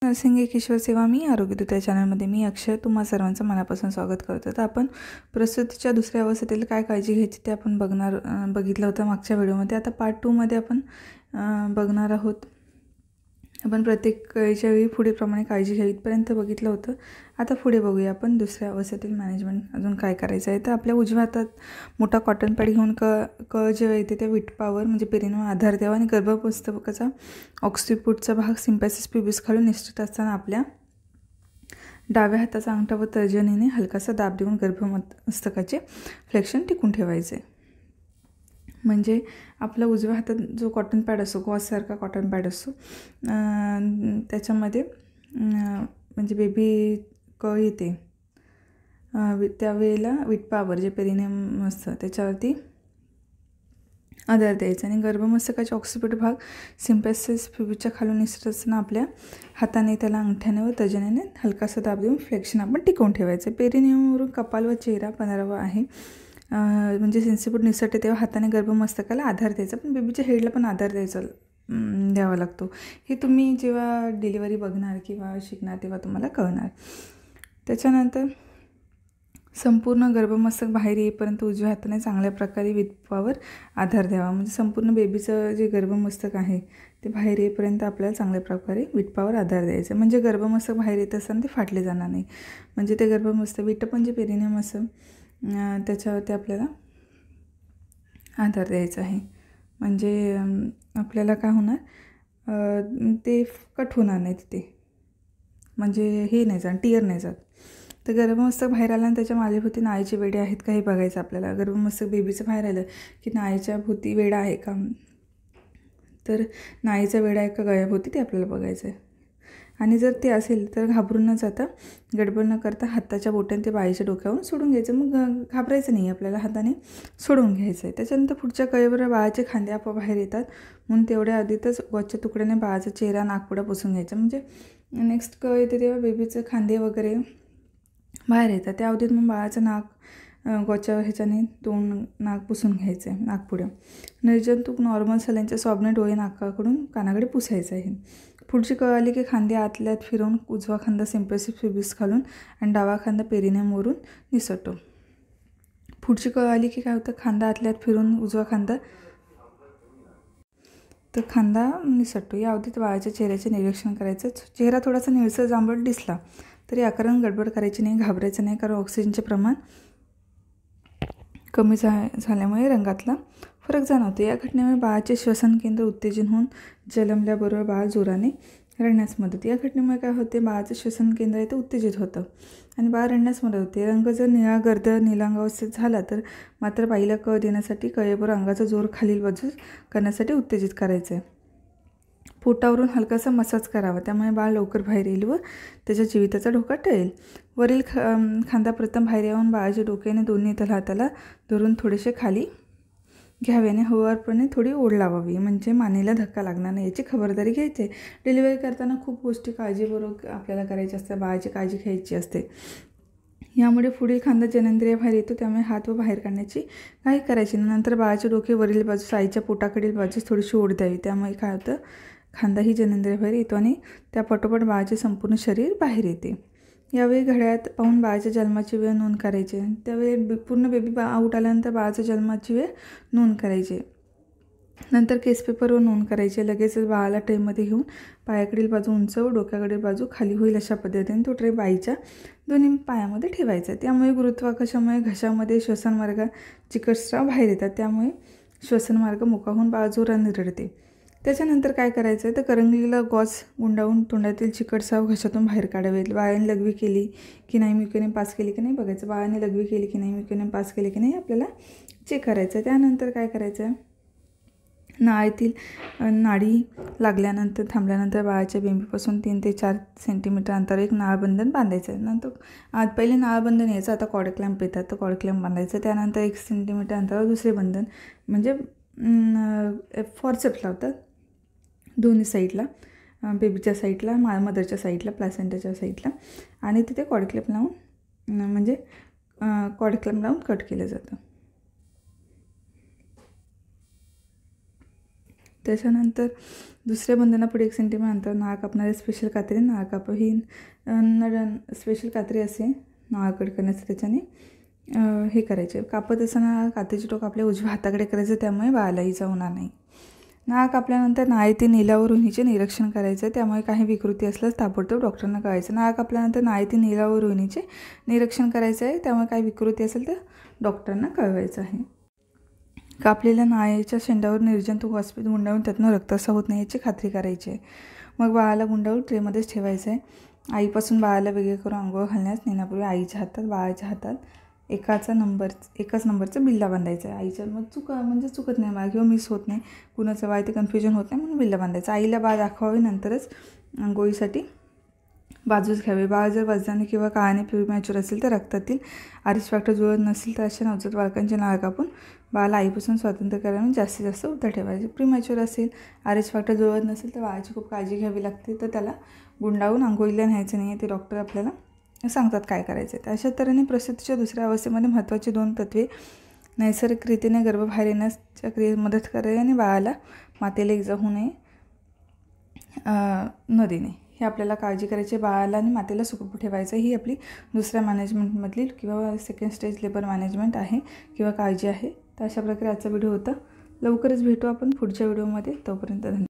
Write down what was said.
Nursing एक ईश्वर सेवा. मी आरोग्यदूत या चॅनलमध्ये मी अक्षय तुम्हा सर्वांचं मनापासून स्वागत करतो. तर आपण प्रसूतीच्या दुसऱ्या अवस्थेतील काय काळजी घ्यायची ते आपण बघितलं होतं मागच्या व्हिडिओमध्ये. आता पार्ट 2 मध्ये आपण बघणार आहोत. आपण प्रत्येक वेळच्या वेळी पुढीलप्रमाणे काळजी घ्यावीपर्यंत बघितलं होतं. आता पुढे बघूया आपण दुसऱ्या अवस्थेतील मॅनेजमेंट अजून काय करायचं आहे. तर आपल्या उजव्या हातात मोठा कॉटन पॅड घेऊन जेव्हा येते त्या विटपावर म्हणजे पेरींवर आधार द्यावा आणि गर्भपुस्तकाचा ऑक्सिपुटचा भाग सिम्पॅसिस प्युबिस खालून निश्चित असताना आपल्या डाव्या हाताचा अंगठा व तर्जनीने हलकासा दाब देऊन गर्भमस्तकाचे फ्लेक्शन टिकून ठेवायचे. म्हणजे आपला उजव्या हातात जो कॉटन पॅड असतो, गॉससारखा कॉटन पॅड असतो, त्याच्यामध्ये म्हणजे बेबी कळ येते त्यावेळेला विटपावर जे पेरिनेम असतं त्याच्यावरती आधार द्यायचा आणि गर्भमस्तकाचे ऑक्सिपिट भाग सिम्पॅसिस प्युबिसच्या खालून निसटत असताना आपल्या हाताने त्याला अंगठ्याने व तर्जनीने हलकासा दाब देऊन फ्लेक्शन आपण टिकवून ठेवायचं. पेरिनेमवरून कपाल व चेहरा 15वा आहे. म्हणजे सेन्सिबल निसटते तेव्हा हाताने गर्भमस्तकाला आधार द्यायचा, पण बेबीच्या हेडला पण आधार द्यावा लागतो. हे तुम्ही जेव्हा डिलिव्हरी बघणार किंवा शिकणार तेव्हा तुम्हाला कळणार. त्याच्यानंतर संपूर्ण गर्भमस्तक बाहेर येईपर्यंत उजव्या हाताने चांगल्या प्रकारे विटपावर आधार द्यावा. म्हणजे संपूर्ण बेबीचं जे गर्भमस्तक आहे ते बाहेर येईपर्यंत आपल्याला चांगल्या प्रकारे विटपावर आधार द्यायचा. म्हणजे गर्भमस्तक बाहेर येत असताना ते फाटले जाणार नाही. म्हणजे ते गर्भमस्तक विट पण जे पेरिनेम असं त्याच्यावरती आपल्याला आधार द्यायचा आहे. म्हणजे आपल्याला काय होणार, ते कट होणार नाही तिथे, म्हणजे हे नाही जात, टिअर नाही जात. तर गर्भमस्तक बाहेर आलं आणि त्याच्या मालेभोवती नाळीचे वेढे आहेत का हे बघायचं आपल्याला. गर्भमस्तक बेबीचं बाहेर आलं की नाळीच्या भोवती वेढा आहे का, तर नाळीचा वेढा आहे का गळ्याभोवती ते आपल्याला बघायचं आहे. आणि जर ते असेल तर घाबरून न जाता गडबड न करता हाताच्या बोटाने ते बाळीच्या डोक्यावरून सोडून घ्यायचं. मग घाबरायचं नाही, आपल्याला हाताने सोडून घ्यायचं आहे. त्याच्यानंतर पुढच्या कळेवर बाळाचे खांदे आपोआप बाहेर येतात म्हणून तेवढ्या आधीतच गॉसच्या तुकड्याने बाळाचा चेहरा नाकपुडा पुसून घ्यायचा. म्हणजे नेक्स्ट कळ येते तेव्हा बेबीचं खांदे वगैरे बाहेर येतात. त्या अवधीत मग बाळाचं नाक गॉसच्या ह्याच्याने नाक पुसून घ्यायचं आहे, नाकपुड्या. निर्जंतुक नॉर्मल सलाईनच्या स्वॅबने डोळे नाकाकडून कानाकडे पुसायचं आहे. पुढची कळ आली की खांदे आतल्यात फिरवून उजवा खांदा सिम्पॅसिस प्युबिस खालून आणि डावा खांदा पेरिनेमवरून निसटतो. पुढची कळ आली की काय होतं, खांदा आतल्यात फिरून उजवा खांदा निसटतो. या अवधीत बाळाच्या चेहऱ्याचे निरीक्षण करायचं. चेहरा थोडासा निळसर जांभळट दिसला तरी आकारण गडबड करायची नाही, घाबरायचं नाही, कारण ऑक्सिजनचे प्रमाण कमी झाल्यामुळे रंगातला फरक जाणवतो. या घटनेमुळे बाळाचे श्वसन केंद्र उत्तेजन होऊन जन्मल्याबरोबर बाळ जोराने रडण्यास मदत. या घटनेमुळे काय होते, बाळाचं श्वसन केंद्र आहे ते उत्तेजित होतं आणि बाळ रडण्यास मदत होते. रंग जर निळा गर्द नीलांगावस्थेत झाला तर मात्र बाईला कळ देण्यासाठी कळेबरोबर अंगाचा जोर खालील बाजूस करण्यासाठी उत्तेजित करायचं आहे. पोटावरून हलकासा मसाज करावा, त्यामुळे बाळ लवकर बाहेर येईल व त्याच्या जीविताचा धोका टळेल. वरील खांदा प्रथम बाहेर येऊन बाळाच्या डोक्याने दोन्ही हाताला धरून थोडेसे खाली घ्याव्याने हळूवारपणे थोडी ओढ लावावी, म्हणजे मानेला धक्का लागणार नाही याची खबरदारी घ्यायची. डिलिव्हरी करताना खूप गोष्टी काळजीपूर्वक आपल्याला करायच्या असतात, बाळाची काळजी घ्यायची असते. यामुळे पुढील खांदा जननेंद्रिय बाहेर येतो, त्यामुळे हात व बाहेर काढण्याची काही करायची. नंतर बाळाचे डोके वरील बाजूस आईच्या पोटाकडील बाजूस थोडीशी ओढ द्यावी, त्यामुळे काय होतं, खांदा ही जननेंद्रिय बाहेर येतो आणि त्या पाठोपाठ बाळाचे संपूर्ण शरीर बाहेर येते. यावेळी घड्याळात पाहून बाळाच्या जन्माची वेळ नोंद करायची. त्यावेळी पूर्ण बेबी आऊट आल्यानंतर बाळाच्या जन्माची वेळ नोंद करायची. नंतर केस पेपरवर नोंद करायची. लगेचच बाळाला ट्रेमध्ये घेऊन पायाकडील बाजू उंच व डोक्याकडील बाजू खाली होईल अशा पद्धतीने तो ट्रे बाईच्या दोन्ही पायामध्ये ठेवायचा. त्यामुळे गुरुत्वाकर्षणामुळे घशामध्ये श्वसनमार्गात चिकटस्राव बाहेर येतात, त्यामुळे श्वसनमार्ग मोकळा होऊन बाळ जोराने रडते. त्याच्यानंतर काय करायचं आहे, तर करंगलीला गॉस गुंडाळून तोंडातील चिकटस्राव घशातून बाहेर काढावेत. बाळाने लघवी केली की नाही, म्युक्युनियम पास केली की नाही बघायचं. बाळाने लघवी केली की नाही, म्युक्युनियम पास केली की नाही आपल्याला चेक करायचं आहे. त्यानंतर काय करायचं आहे, नाळीतील नाडी लागल्यानंतर थांबल्यानंतर बाळाच्या बेंबीपासून 3 ते 4 सेंटीमीटर अंतरावर एक नाळबंधन बांधायचं आहे. नंतर पहिले नाळबंधन यायचं, आता कॉर्ड क्लॅम्प येतात, तर कॉर्ड क्लॅम्प बांधायचं. त्यानंतर 1 सेंटीमीटर अंतरावर दुसरे बंधन, म्हणजे फॉरसेप्स लावतात दोन्ही साईडला, बेबीच्या साईडला, मदरच्या साईडला, प्लासेंटाच्या साईडला, आणि तिथे कॉर्ड क्लॅम्प लावून म्हणजे कॉर्ड क्लॅम्प लावून कट केलं जातं. त्याच्यानंतर दुसऱ्या बंधनापुढे 1 सेंटीमीटर अंतर नाळ कापणारे स्पेशल कात्री. नाळ काप ही स्पेशल कात्री असे नाळ कट करण्याचं. त्याच्याने हे करायचे. कापत असताना कात्रीचे टोक आपल्या उजव्या हाताकडे करायचं, त्यामुळे बाळाला इजा होणार नाही. नाळ कापल्यानंतर नाळीतील नीलाव रोहिणीचे निरीक्षण करायचं. त्यामुळे काही विकृती असल्यास ताबडतोब डॉक्टरांना कळवायचं. नाळ कापल्यानंतर नाळीतील नीलाव रोहिणीचे निरीक्षण करायचं आहे. त्यामुळे काही विकृती असेल तर डॉक्टरांना कळवायचं आहे. कापलेल्या नाळीच्या शेंड्यावर निर्जंतुक वस्पीत गुंडाळून त्यातून रक्तस्राव होत नाही याची खात्री करायची आहे. मग बाळाला गुंडाळून ट्रेमध्येच ठेवायचं आहे. आईपासून बाळाला वेगळे करून अंघोळ घालण्यास नेण्यापूर्वी आईच्या हातात बाळाच्या हातात एकाच नंबरचं बिल्ला बांधायचं आहे. आईच्या मग चुकत नाही बाळ किंवा मिस होत नाही, कुणाचं बाळ ते कन्फ्युजन होत नाही म्हणून बिल्ला बांधायचं. आईला बाळ दाखवावे, नंतरच आंघोळीसाठी बाजूच घ्यावे. बाळ जर वजनाने किंवा काळाने प्रीमॅच्युअर असेल तर रक्तातील आरिस फॅक्टर जुळत नसेल तर अशा नवजात बाळकांची नाळ कापून बाळाला आईपासून स्वातंत्र्य करायला जास्तीत जास्त उतर ठेवायचे. प्रीमॅच्युअर असेल, आरिस फॅक्टर जुळत नसेल तर बाळाची खूप काळजी घ्यावी लागते. तर त्याला गुंडाळून आंघोळीला न्यायचं नाही आहे, ते डॉक्टर आपल्याला सांगतात काय करायचं आहे. अशा तऱ्हेने प्रसूतीच्या दुसऱ्या अवस्थेमध्ये महत्त्वाची 2 तत्वे नैसर्गिकरीतीने गर्भबाहेर येण्याच्या क्रियेत मदत करावी आणि बाळाला मातेला इजा होऊ नये न देणे हे आपल्याला काळजी करायची. बाळाला आणि मातेला सुखरूप ठेवायचं ही आपली दुसऱ्या मॅनेजमेंटमधली किंवा सेकंड स्टेज लेबर मॅनेजमेंट आहे किंवा काळजी आहे. तर अशा प्रकारे आजचा व्हिडिओ होता. लवकरच भेटू आपण पुढच्या व्हिडिओमध्ये. तोपर्यंत धन्यवाद.